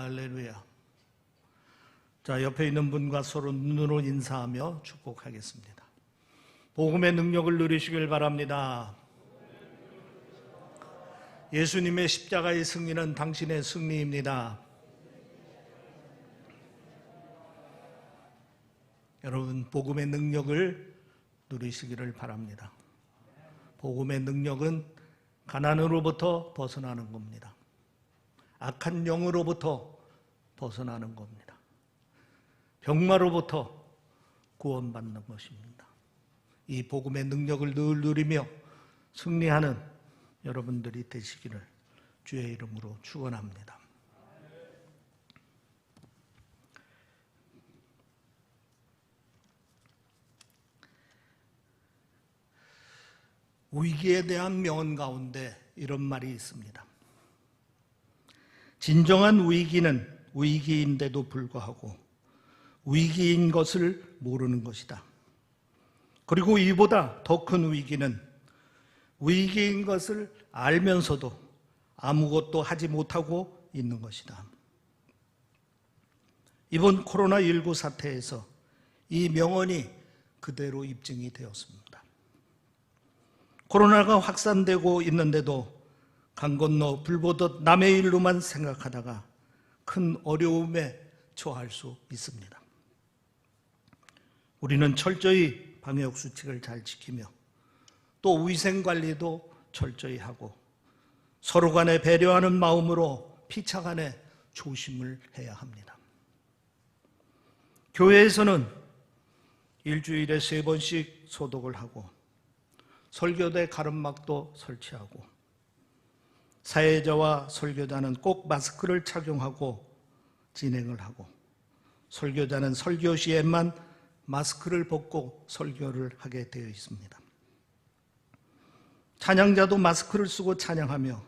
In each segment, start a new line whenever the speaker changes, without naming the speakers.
할렐루야. 자, 옆에 있는 분과 서로 눈으로 인사하며 축복하겠습니다. 복음의 능력을 누리시길 바랍니다. 예수님의 십자가의 승리는 당신의 승리입니다. 여러분, 복음의 능력을 누리시기를 바랍니다. 복음의 능력은 가난으로부터 벗어나는 겁니다. 악한 영으로부터 벗어나는 겁니다. 병마로부터 구원받는 것입니다. 이 복음의 능력을 늘 누리며 승리하는 여러분들이 되시기를 주의 이름으로 축원합니다. 위기에 대한 명언 가운데 이런 말이 있습니다. 진정한 위기는 위기인데도 불구하고 위기인 것을 모르는 것이다. 그리고 이보다 더 큰 위기는 위기인 것을 알면서도 아무것도 하지 못하고 있는 것이다. 이번 코로나19 사태에서 이 명언이 그대로 입증이 되었습니다. 코로나가 확산되고 있는데도 강 건너 불 보듯 남의 일로만 생각하다가 큰 어려움에 처할 수 있습니다. 우리는 철저히 방역수칙을 잘 지키며 또 위생관리도 철저히 하고 서로 간에 배려하는 마음으로 피차간에 조심을 해야 합니다. 교회에서는 일주일에 3번씩 소독을 하고 설교대 가름막도 설치하고 사회자와 설교자는 꼭 마스크를 착용하고 진행을 하고 설교자는 설교 시에만 마스크를 벗고 설교를 하게 되어 있습니다. 찬양자도 마스크를 쓰고 찬양하며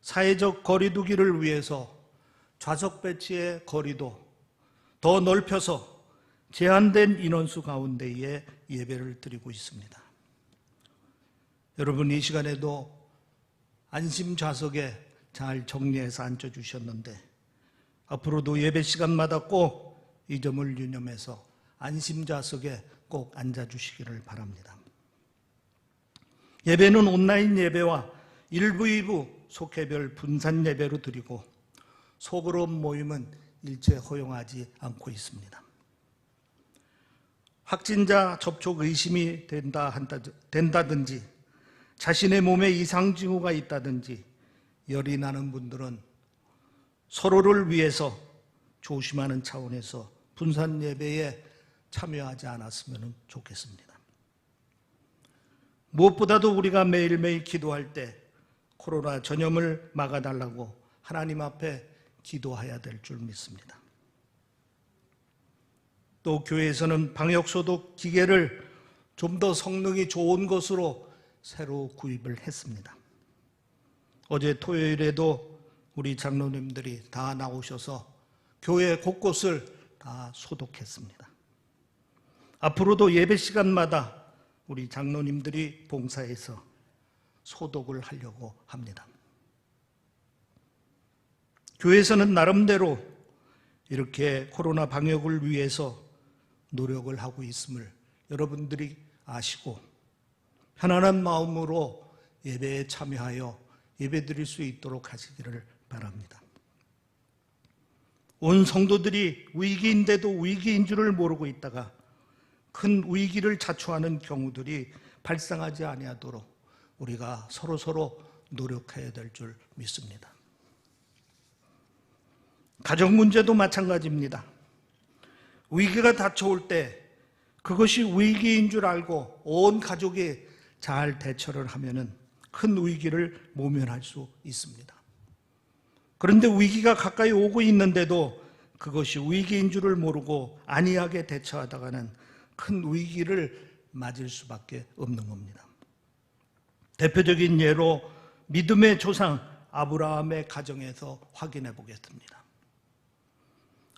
사회적 거리 두기를 위해서 좌석 배치의 거리도 더 넓혀서 제한된 인원수 가운데에 예배를 드리고 있습니다. 여러분, 이 시간에도 안심 좌석에 잘 정리해서 앉아주셨는데 앞으로도 예배 시간마다 꼭 이 점을 유념해서 안심 좌석에 꼭 앉아주시기를 바랍니다. 예배는 온라인 예배와 1부, 2부 속회별 분산 예배로 드리고 소그룹 모임은 일체 허용하지 않고 있습니다. 확진자 접촉 의심이 된다든지 자신의 몸에 이상 징후가 있다든지 열이 나는 분들은 서로를 위해서 조심하는 차원에서 분산 예배에 참여하지 않았으면 좋겠습니다. 무엇보다도 우리가 매일매일 기도할 때 코로나 전염을 막아달라고 하나님 앞에 기도해야 될 줄 믿습니다. 또 교회에서는 방역소독 기계를 좀 더 성능이 좋은 것으로 새로 구입을 했습니다. 어제 토요일에도 우리 장로님들이 다 나오셔서 교회 곳곳을 다 소독했습니다. 앞으로도 예배 시간마다 우리 장로님들이 봉사해서 소독을 하려고 합니다. 교회에서는 나름대로 이렇게 코로나 방역을 위해서 노력을 하고 있음을 여러분들이 아시고 편안한 마음으로 예배에 참여하여 예배드릴 수 있도록 하시기를 바랍니다. 온 성도들이 위기인데도 위기인 줄을 모르고 있다가 큰 위기를 자초하는 경우들이 발생하지 아니하도록 우리가 서로 노력해야 될 줄 믿습니다. 가정 문제도 마찬가지입니다. 위기가 닥쳐올 때 그것이 위기인 줄 알고 온 가족이 잘 대처를 하면은 큰 위기를 모면할 수 있습니다. 그런데 위기가 가까이 오고 있는데도 그것이 위기인 줄을 모르고 안이하게 대처하다가는 큰 위기를 맞을 수밖에 없는 겁니다. 대표적인 예로 믿음의 조상 아브라함의 가정에서 확인해 보겠습니다.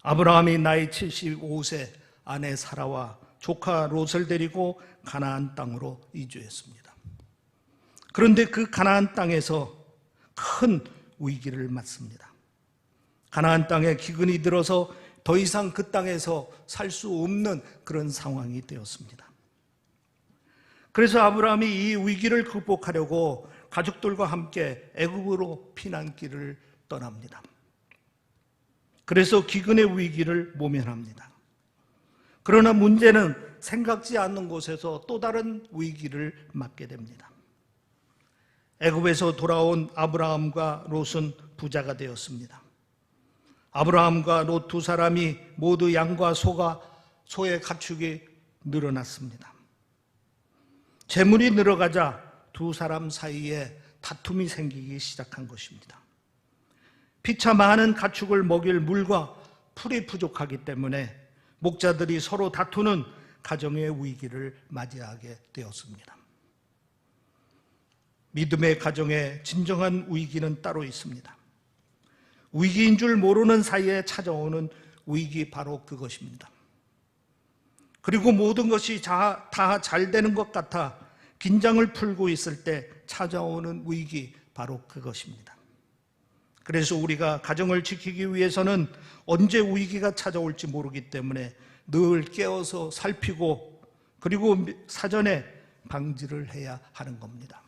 아브라함이 나이 75세 아내 사라와 조카 롯을 데리고 가나안 땅으로 이주했습니다. 그런데 그 가나안 땅에서 큰 위기를 맞습니다. 가나안 땅에 기근이 들어서 더 이상 그 땅에서 살 수 없는 그런 상황이 되었습니다. 그래서 아브라함이 이 위기를 극복하려고 가족들과 함께 애굽으로 피난길을 떠납니다. 그래서 기근의 위기를 모면합니다. 그러나 문제는 생각지 않는 곳에서 또 다른 위기를 맞게 됩니다. 애굽에서 돌아온 아브라함과 롯은 부자가 되었습니다. 아브라함과 롯 두 사람이 모두 양과 소의 가축이 늘어났습니다. 재물이 늘어가자 두 사람 사이에 다툼이 생기기 시작한 것입니다. 피차 많은 가축을 먹일 물과 풀이 부족하기 때문에 목자들이 서로 다투는 가정의 위기를 맞이하게 되었습니다. 믿음의 가정에 진정한 위기는 따로 있습니다. 위기인 줄 모르는 사이에 찾아오는 위기, 바로 그것입니다. 그리고 모든 것이 다 잘 되는 것 같아 긴장을 풀고 있을 때 찾아오는 위기, 바로 그것입니다. 그래서 우리가 가정을 지키기 위해서는 언제 위기가 찾아올지 모르기 때문에 늘 깨어서 살피고 그리고 사전에 방지를 해야 하는 겁니다.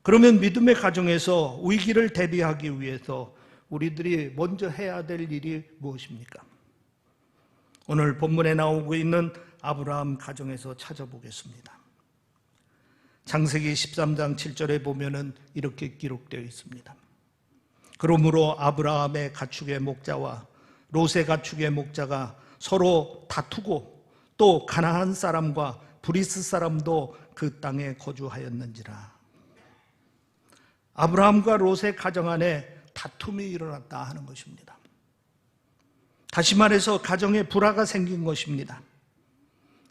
그러면 믿음의 가정에서 위기를 대비하기 위해서 우리들이 먼저 해야 될 일이 무엇입니까? 오늘 본문에 나오고 있는 아브라함 가정에서 찾아보겠습니다. 창세기 13장 7절에 보면은 이렇게 기록되어 있습니다. 그러므로 아브라함의 가축의 목자와 롯의 가축의 목자가 서로 다투고 또 가나안 사람과 브리스 사람도 그 땅에 거주하였는지라. 아브라함과 롯의 가정 안에 다툼이 일어났다 하는 것입니다. 다시 말해서 가정에 불화가 생긴 것입니다.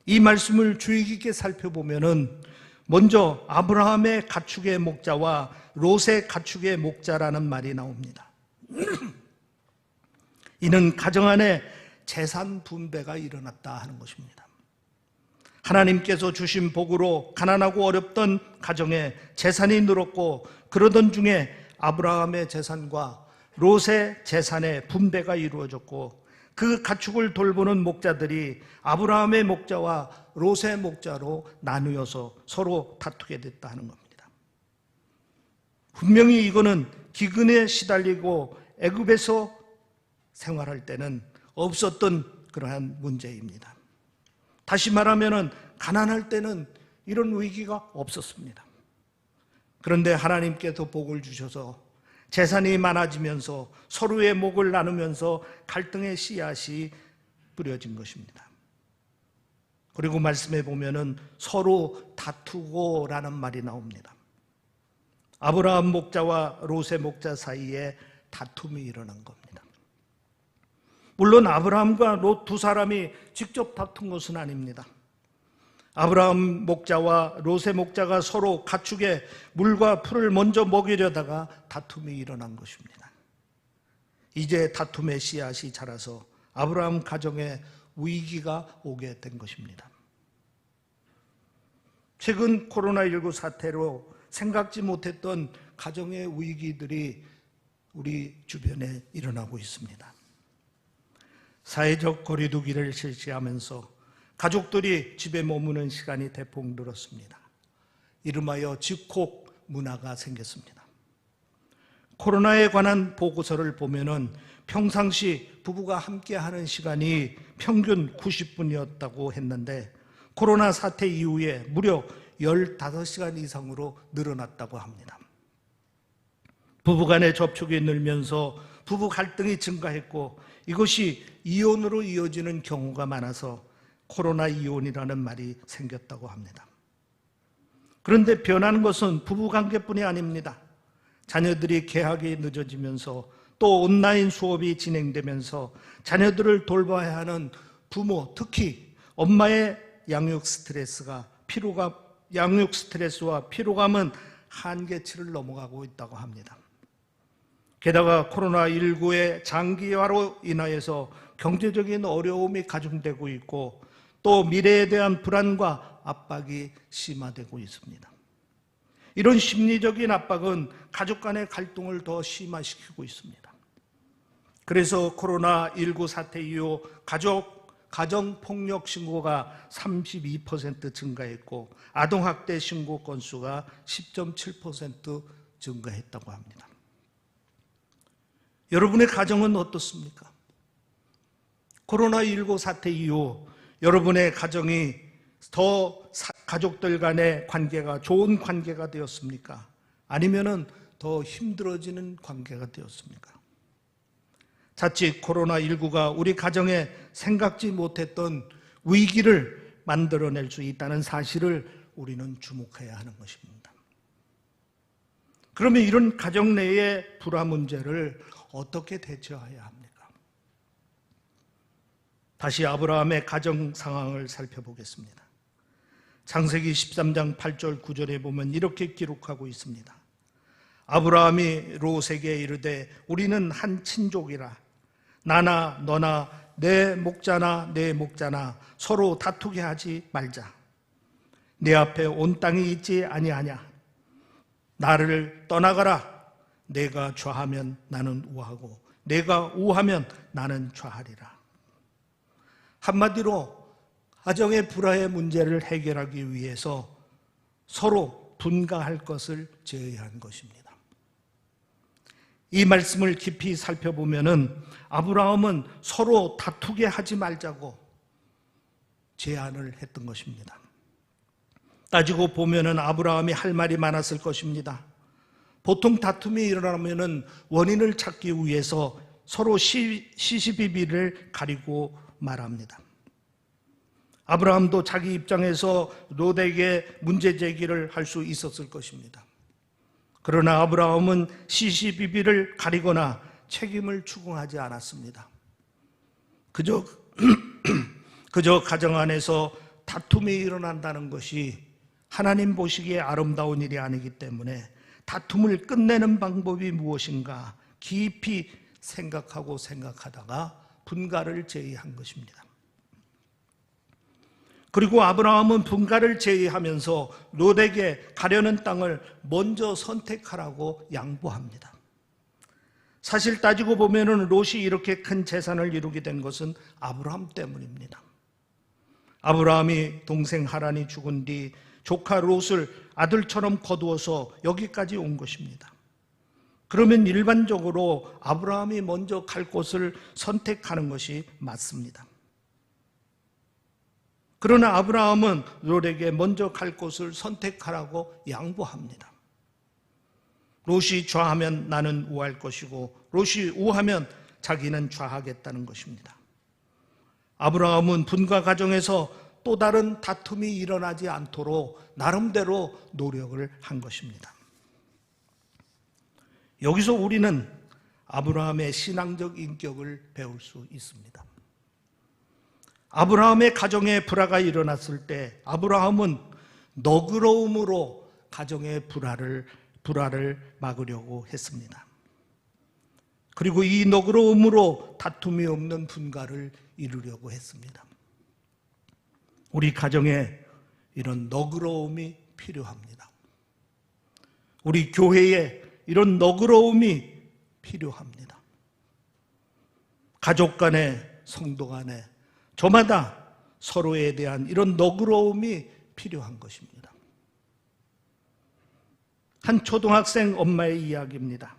이 말씀을 주의 깊게 살펴보면은 먼저 아브라함의 가축의 목자와 롯의 가축의 목자라는 말이 나옵니다. 이는 가정 안에 재산 분배가 일어났다 하는 것입니다. 하나님께서 주신 복으로 가난하고 어렵던 가정에 재산이 늘었고 그러던 중에 아브라함의 재산과 롯의 재산의 분배가 이루어졌고 그 가축을 돌보는 목자들이 아브라함의 목자와 롯의 목자로 나누어서 서로 다투게 됐다 하는 겁니다. 분명히 이거는 기근에 시달리고 애굽에서 생활할 때는 없었던 그러한 문제입니다. 다시 말하면 가난할 때는 이런 위기가 없었습니다. 그런데 하나님께서 복을 주셔서 재산이 많아지면서 서로의 목을 나누면서 갈등의 씨앗이 뿌려진 것입니다. 그리고 말씀에 보면은 서로 다투고라는 말이 나옵니다. 아브라함 목자와 롯의 목자 사이에 다툼이 일어난 겁니다. 물론 아브라함과 롯 두 사람이 직접 다툰 것은 아닙니다. 아브라함 목자와 롯의 목자가 서로 가축에 물과 풀을 먼저 먹이려다가 다툼이 일어난 것입니다. 이제 다툼의 씨앗이 자라서 아브라함 가정에 위기가 오게 된 것입니다. 최근 코로나19 사태로 생각지 못했던 가정의 위기들이 우리 주변에 일어나고 있습니다. 사회적 거리두기를 실시하면서 가족들이 집에 머무는 시간이 대폭 늘었습니다. 이름하여 집콕 문화가 생겼습니다. 코로나에 관한 보고서를 보면은 평상시 부부가 함께하는 시간이 평균 90분이었다고 했는데 코로나 사태 이후에 무려 15시간 이상으로 늘어났다고 합니다. 부부간의 접촉이 늘면서 부부 갈등이 증가했고 이것이 이혼으로 이어지는 경우가 많아서 코로나 이혼이라는 말이 생겼다고 합니다. 그런데 변하는 것은 부부관계뿐이 아닙니다. 자녀들이 개학이 늦어지면서 또 온라인 수업이 진행되면서 자녀들을 돌봐야 하는 부모, 특히 엄마의 양육 스트레스와 피로감은 한계치를 넘어가고 있다고 합니다. 게다가 코로나19의 장기화로 인하여서 경제적인 어려움이 가중되고 있고 또 미래에 대한 불안과 압박이 심화되고 있습니다. 이런 심리적인 압박은 가족 간의 갈등을 더 심화시키고 있습니다. 그래서 코로나19 사태 이후 가정폭력 신고가 32% 증가했고 아동학대 신고 건수가 10.7% 증가했다고 합니다. 여러분의 가정은 어떻습니까? 코로나19 사태 이후 여러분의 가정이 더 가족들 간의 관계가 좋은 관계가 되었습니까? 아니면은 더 힘들어지는 관계가 되었습니까? 자칫 코로나19가 우리 가정에 생각지 못했던 위기를 만들어낼 수 있다는 사실을 우리는 주목해야 하는 것입니다. 그러면 이런 가정 내의 불화 문제를 어떻게 대처해야 합니까? 다시 아브라함의 가정 상황을 살펴보겠습니다. 창세기 13장 8절 9절에 보면 이렇게 기록하고 있습니다. 아브라함이 롯에게 이르되 우리는 한 친족이라 나나 너나 내 목자나 내 목자나 서로 다투게 하지 말자. 내 앞에 온 땅이 있지 아니하냐. 나를 떠나가라. 내가 좌하면 나는 우하고 내가 우하면 나는 좌하리라. 한마디로 가정의 불화의 문제를 해결하기 위해서 서로 분가할 것을 제의한 것입니다. 이 말씀을 깊이 살펴보면은 아브라함은 서로 다투게 하지 말자고 제안을 했던 것입니다. 따지고 보면은 아브라함이 할 말이 많았을 것입니다. 보통 다툼이 일어나면은 원인을 찾기 위해서 서로 시시비비를 가리고 말합니다. 아브라함도 자기 입장에서 롯에게 문제 제기를 할 수 있었을 것입니다. 그러나 아브라함은 시시비비를 가리거나 책임을 추궁하지 않았습니다. 그저 가정 안에서 다툼이 일어난다는 것이 하나님 보시기에 아름다운 일이 아니기 때문에 다툼을 끝내는 방법이 무엇인가 깊이 생각하다가 분가를 제의한 것입니다. 그리고 아브라함은 분가를 제의하면서 롯에게 가려는 땅을 먼저 선택하라고 양보합니다. 사실 따지고 보면은 롯이 이렇게 큰 재산을 이루게 된 것은 아브라함 때문입니다. 아브라함이 동생 하란이 죽은 뒤 조카 롯을 아들처럼 거두어서 여기까지 온 것입니다. 그러면 일반적으로 아브라함이 먼저 갈 곳을 선택하는 것이 맞습니다. 그러나 아브라함은 롯에게 먼저 갈 곳을 선택하라고 양보합니다. 롯이 좌하면 나는 우할 것이고 롯이 우하면 자기는 좌하겠다는 것입니다. 아브라함은 분가 과정에서 또 다른 다툼이 일어나지 않도록 나름대로 노력을 한 것입니다. 여기서 우리는 아브라함의 신앙적 인격을 배울 수 있습니다. 아브라함의 가정에 불화가 일어났을 때 아브라함은 너그러움으로 가정의 불화를 막으려고 했습니다. 그리고 이 너그러움으로 다툼이 없는 분가를 이루려고 했습니다. 우리 가정에 이런 너그러움이 필요합니다. 우리 교회에 이런 너그러움이 필요합니다. 가족 간에, 성도 간에 저마다 서로에 대한 이런 너그러움이 필요한 것입니다. 한 초등학생 엄마의 이야기입니다.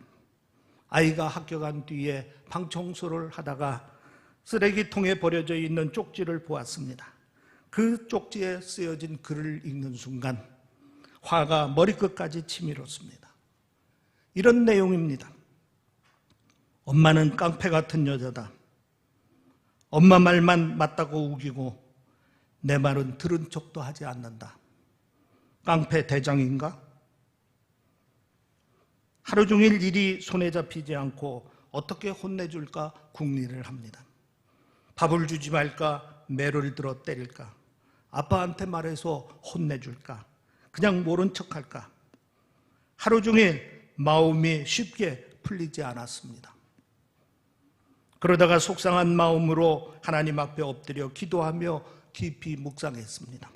아이가 학교 간 뒤에 방 청소를 하다가 쓰레기통에 버려져 있는 쪽지를 보았습니다. 그 쪽지에 쓰여진 글을 읽는 순간 화가 머리끝까지 치밀었습니다. 이런 내용입니다. 엄마는 깡패 같은 여자다. 엄마 말만 맞다고 우기고 내 말은 들은 척도 하지 않는다. 깡패 대장인가? 하루 종일 일이 손에 잡히지 않고 어떻게 혼내줄까 궁리를 합니다. 밥을 주지 말까? 매를 들어 때릴까? 아빠한테 말해서 혼내줄까? 그냥 모른 척할까? 하루 종일 마음이 쉽게 풀리지 않았습니다. 그러다가 속상한 마음으로 하나님 앞에 엎드려 기도하며 깊이 묵상했습니다.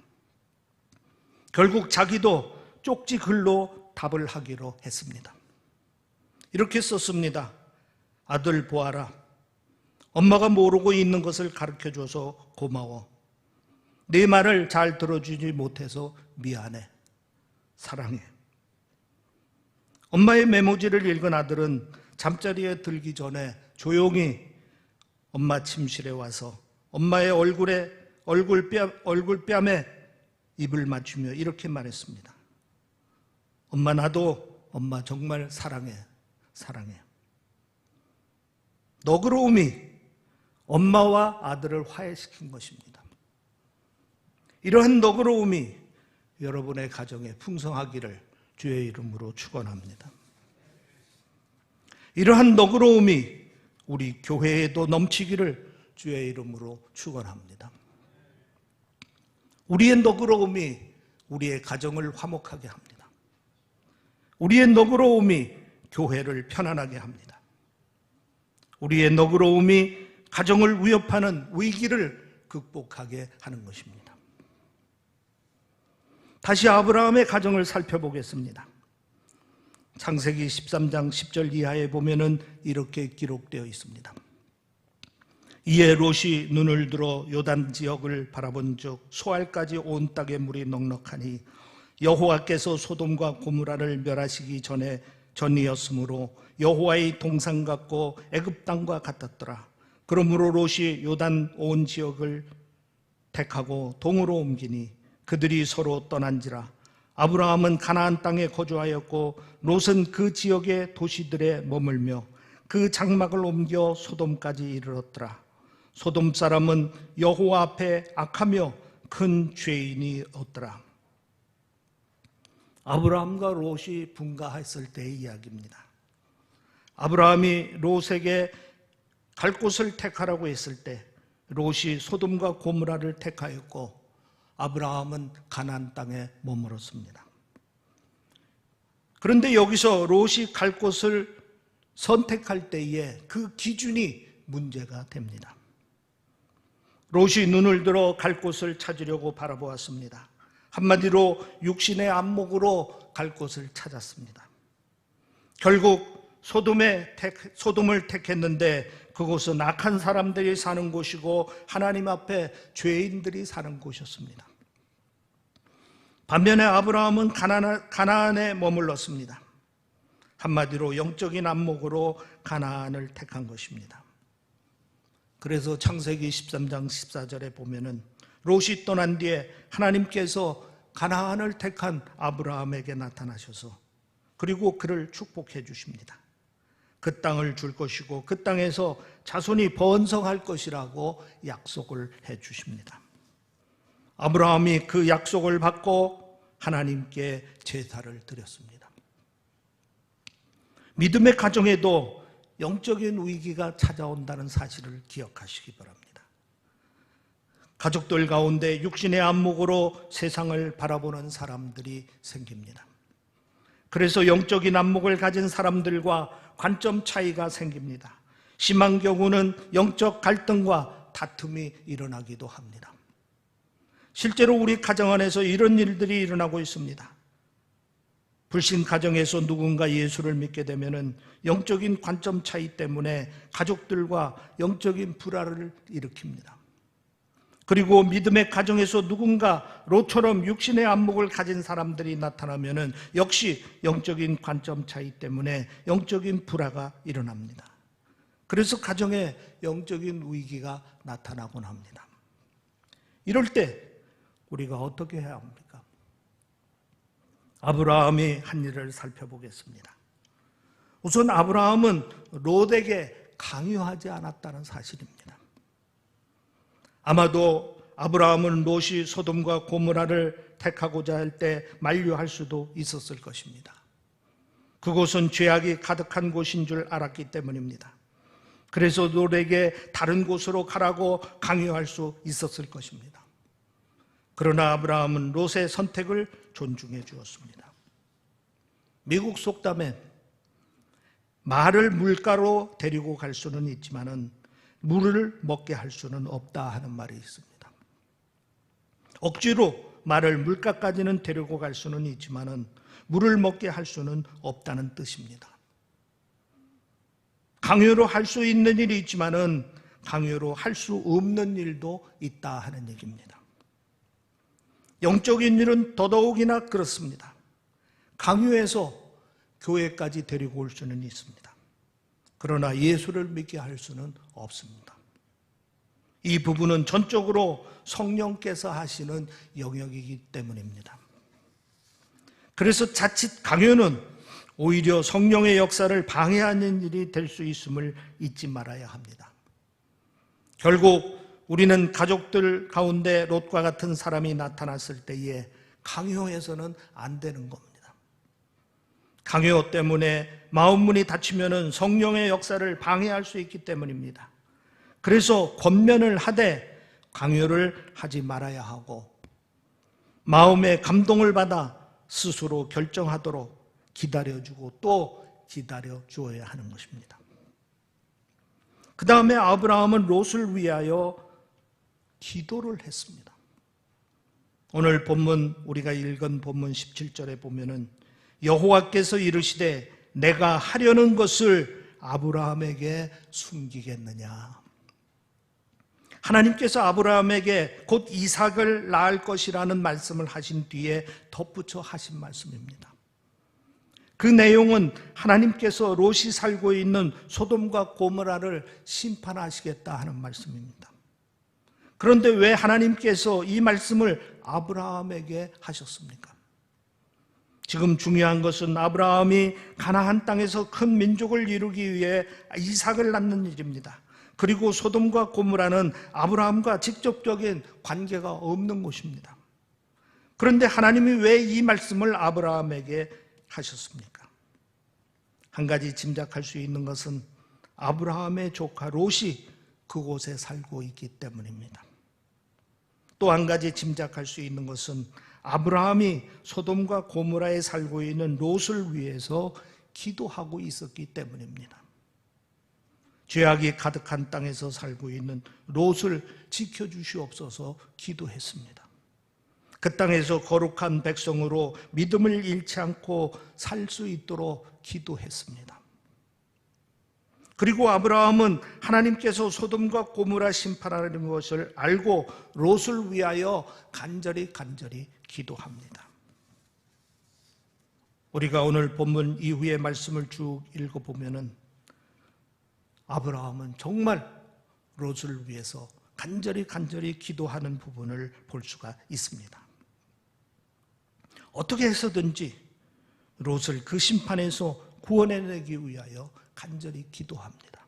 결국 자기도 쪽지 글로 답을 하기로 했습니다. 이렇게 썼습니다. 아들 보아라. 엄마가 모르고 있는 것을 가르쳐줘서 고마워. 내 말을 잘 들어주지 못해서 미안해. 사랑해. 엄마의 메모지를 읽은 아들은 잠자리에 들기 전에 조용히 엄마 침실에 와서 엄마의 얼굴뺨에 입을 맞추며 이렇게 말했습니다. 엄마, 나도 엄마 정말 사랑해. 사랑해. 너그러움이 엄마와 아들을 화해시킨 것입니다. 이러한 너그러움이 여러분의 가정에 풍성하기를 주의 이름으로 축원합니다. 이러한 너그러움이 우리 교회에도 넘치기를 주의 이름으로 축원합니다. 우리의 너그러움이 우리의 가정을 화목하게 합니다. 우리의 너그러움이 교회를 편안하게 합니다. 우리의 너그러움이 가정을 위협하는 위기를 극복하게 하는 것입니다. 다시 아브라함의 가정을 살펴보겠습니다. 창세기 13장 10절 이하에 보면은 이렇게 기록되어 있습니다. 이에 롯이 눈을 들어 요단 지역을 바라본 즉 소알까지 온 땅에 물이 넉넉하니 여호와께서 소돔과 고모라를 멸하시기 전이었으므로 여호와의 동산 같고 애굽 땅과 같았더라. 그러므로 롯이 요단 온 지역을 택하고 동으로 옮기니 그들이 서로 떠난지라. 아브라함은 가나안 땅에 거주하였고 롯은 그 지역의 도시들에 머물며 그 장막을 옮겨 소돔까지 이르렀더라. 소돔 사람은 여호와 앞에 악하며 큰 죄인이었더라. 아브라함과 롯이 분가했을 때의 이야기입니다. 아브라함이 롯에게 갈 곳을 택하라고 했을 때 롯이 소돔과 고모라를 택하였고 아브라함은 가나안 땅에 머물었습니다. 그런데 여기서 롯이 갈 곳을 선택할 때에 그 기준이 문제가 됩니다. 롯이 눈을 들어 갈 곳을 찾으려고 바라보았습니다. 한마디로 육신의 안목으로 갈 곳을 찾았습니다. 결국 소돔을 택했는데 그곳은 악한 사람들이 사는 곳이고 하나님 앞에 죄인들이 사는 곳이었습니다. 반면에 아브라함은 가나안에 머물렀습니다. 한마디로 영적인 안목으로 가나안을 택한 것입니다. 그래서 창세기 13장 14절에 보면은 롯이 떠난 뒤에 하나님께서 가나안을 택한 아브라함에게 나타나셔서 그리고 그를 축복해 주십니다. 그 땅을 줄 것이고 그 땅에서 자손이 번성할 것이라고 약속을 해 주십니다. 아브라함이 그 약속을 받고 하나님께 제사를 드렸습니다. 믿음의 가정에도 영적인 위기가 찾아온다는 사실을 기억하시기 바랍니다. 가족들 가운데 육신의 안목으로 세상을 바라보는 사람들이 생깁니다. 그래서 영적인 안목을 가진 사람들과 관점 차이가 생깁니다. 심한 경우는 영적 갈등과 다툼이 일어나기도 합니다. 실제로 우리 가정 안에서 이런 일들이 일어나고 있습니다. 불신 가정에서 누군가 예수를 믿게 되면은 영적인 관점 차이 때문에 가족들과 영적인 불화를 일으킵니다. 그리고 믿음의 가정에서 누군가 롯처럼 육신의 안목을 가진 사람들이 나타나면은 역시 영적인 관점 차이 때문에 영적인 불화가 일어납니다. 그래서 가정에 영적인 위기가 나타나곤 합니다. 이럴 때 우리가 어떻게 해야 합니까? 아브라함이 한 일을 살펴보겠습니다. 우선 아브라함은 롯에게 강요하지 않았다는 사실입니다. 아마도 아브라함은 롯이 소돔과 고모라를 택하고자 할 때 만류할 수도 있었을 것입니다. 그곳은 죄악이 가득한 곳인 줄 알았기 때문입니다. 그래서 롯에게 다른 곳으로 가라고 강요할 수 있었을 것입니다. 그러나 아브라함은 롯의 선택을 존중해 주었습니다. 미국 속담에 말을 물가로 데리고 갈 수는 있지만은 물을 먹게 할 수는 없다 하는 말이 있습니다. 억지로 말을 물가까지는 데리고 갈 수는 있지만은 물을 먹게 할 수는 없다는 뜻입니다. 강요로 할 수 있는 일이 있지만은 강요로 할 수 없는 일도 있다 하는 얘기입니다. 영적인 일은 더더욱이나 그렇습니다. 강요해서 교회까지 데리고 올 수는 있습니다. 그러나 예수를 믿게 할 수는 없습니다. 이 부분은 전적으로 성령께서 하시는 영역이기 때문입니다. 그래서 자칫 강요는 오히려 성령의 역사를 방해하는 일이 될 수 있음을 잊지 말아야 합니다. 결국 우리는 가족들 가운데 롯과 같은 사람이 나타났을 때에 강요해서는 안 되는 겁니다. 강요 때문에 마음문이 닫히면 성령의 역사를 방해할 수 있기 때문입니다. 그래서 권면을 하되 강요를 하지 말아야 하고 마음의 감동을 받아 스스로 결정하도록 기다려주고 또 기다려주어야 하는 것입니다. 그 다음에 아브라함은 롯을 위하여 기도를 했습니다. 오늘 본문 우리가 읽은 본문 17절에 보면은 여호와께서 이르시되 내가 하려는 것을 아브라함에게 숨기겠느냐. 하나님께서 아브라함에게 곧 이삭을 낳을 것이라는 말씀을 하신 뒤에 덧붙여 하신 말씀입니다. 그 내용은 하나님께서 롯이 살고 있는 소돔과 고모라를 심판하시겠다 하는 말씀입니다. 그런데 왜 하나님께서 이 말씀을 아브라함에게 하셨습니까? 지금 중요한 것은 아브라함이 가나안 땅에서 큰 민족을 이루기 위해 이삭을 낳는 일입니다. 그리고 소돔과 고모라는 아브라함과 직접적인 관계가 없는 곳입니다. 그런데 하나님이 왜 이 말씀을 아브라함에게 하셨습니까? 한 가지 짐작할 수 있는 것은 아브라함의 조카 롯이 그곳에 살고 있기 때문입니다. 또 한 가지 짐작할 수 있는 것은 아브라함이 소돔과 고모라에 살고 있는 롯을 위해서 기도하고 있었기 때문입니다. 죄악이 가득한 땅에서 살고 있는 롯을 지켜주시옵소서 기도했습니다. 그 땅에서 거룩한 백성으로 믿음을 잃지 않고 살 수 있도록 기도했습니다. 그리고 아브라함은 하나님께서 소돔과 고모라 심판하는 것을 알고 롯을 위하여 간절히 기도합니다. 우리가 오늘 본문 이후의 말씀을 쭉 읽어보면은 아브라함은 정말 롯을 위해서 간절히 기도하는 부분을 볼 수가 있습니다. 어떻게 해서든지 롯을 그 심판에서 구원해내기 위하여 간절히 기도합니다.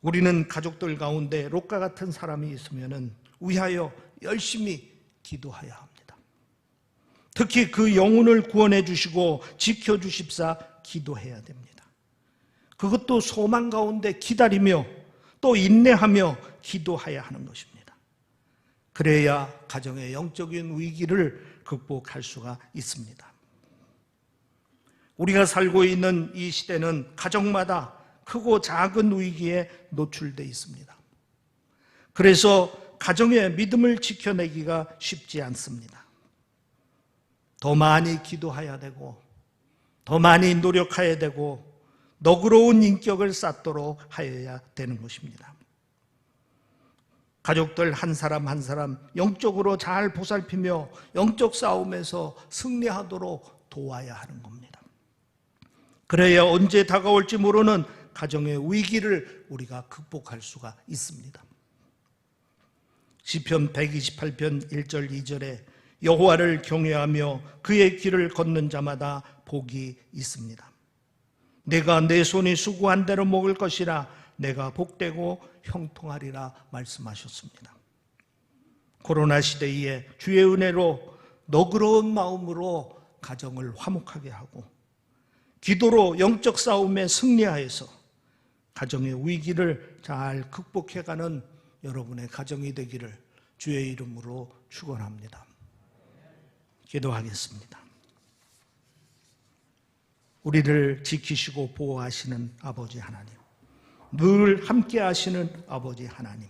우리는 가족들 가운데 롯과 같은 사람이 있으면 위하여 열심히 기도해야 합니다. 특히 그 영혼을 구원해 주시고 지켜 주십사 기도해야 됩니다. 그것도 소망 가운데 기다리며 또 인내하며 기도해야 하는 것입니다. 그래야 가정의 영적인 위기를 극복할 수가 있습니다. 우리가 살고 있는 이 시대는 가정마다 크고 작은 위기에 노출되어 있습니다. 그래서 가정의 믿음을 지켜내기가 쉽지 않습니다. 더 많이 기도해야 되고 더 많이 노력해야 되고 너그러운 인격을 쌓도록 하여야 되는 것입니다. 가족들 한 사람 한 사람 영적으로 잘 보살피며 영적 싸움에서 승리하도록 도와야 하는 겁니다. 그래야 언제 다가올지 모르는 가정의 위기를 우리가 극복할 수가 있습니다. 시편 128편 1절 2절에 여호와를 경외하며 그의 길을 걷는 자마다 복이 있습니다. 내가 내 손이 수고한 대로 먹을 것이라 내가 복되고 형통하리라 말씀하셨습니다. 코로나 시대에 주의 은혜로 너그러운 마음으로 가정을 화목하게 하고 기도로 영적 싸움에 승리하여서 가정의 위기를 잘 극복해가는 여러분의 가정이 되기를 주의 이름으로 축원합니다. 기도하겠습니다. 우리를 지키시고 보호하시는 아버지 하나님, 늘 함께 하시는 아버지 하나님,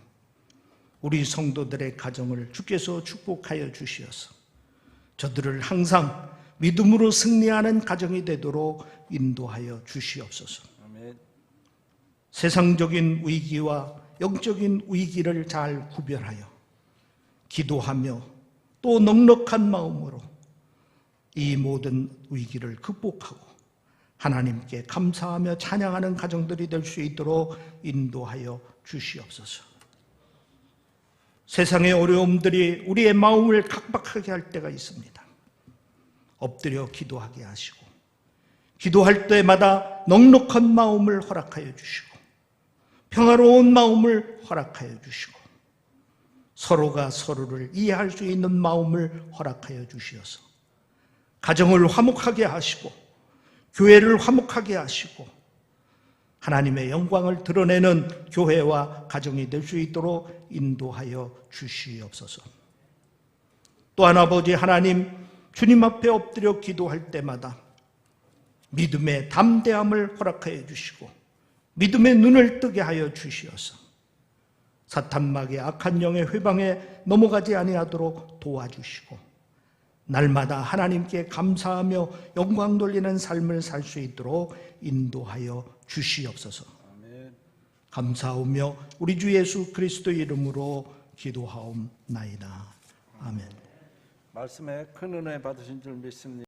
우리 성도들의 가정을 주께서 축복하여 주시어서 저들을 항상 믿음으로 승리하는 가정이 되도록 인도하여 주시옵소서. 아멘. 세상적인 위기와 영적인 위기를 잘 구별하여 기도하며 또 넉넉한 마음으로 이 모든 위기를 극복하고 하나님께 감사하며 찬양하는 가정들이 될 수 있도록 인도하여 주시옵소서. 세상의 어려움들이 우리의 마음을 각박하게 할 때가 있습니다. 엎드려 기도하게 하시고 기도할 때마다 넉넉한 마음을 허락하여 주시고 평화로운 마음을 허락하여 주시고 서로가 서로를 이해할 수 있는 마음을 허락하여 주시어서 가정을 화목하게 하시고 교회를 화목하게 하시고 하나님의 영광을 드러내는 교회와 가정이 될 수 있도록 인도하여 주시옵소서. 또한 아버지 하나님, 주님 앞에 엎드려 기도할 때마다 믿음의 담대함을 허락하여 주시고 믿음의 눈을 뜨게 하여 주시어서 사탄막의 악한 영의 회방에 넘어가지 아니하도록 도와주시고 날마다 하나님께 감사하며 영광 돌리는 삶을 살 수 있도록 인도하여 주시옵소서. 감사하며 우리 주 예수 그리스도의 이름으로 기도하옵나이다. 아멘.
말씀에 큰 은혜 받으신 줄 믿습니다.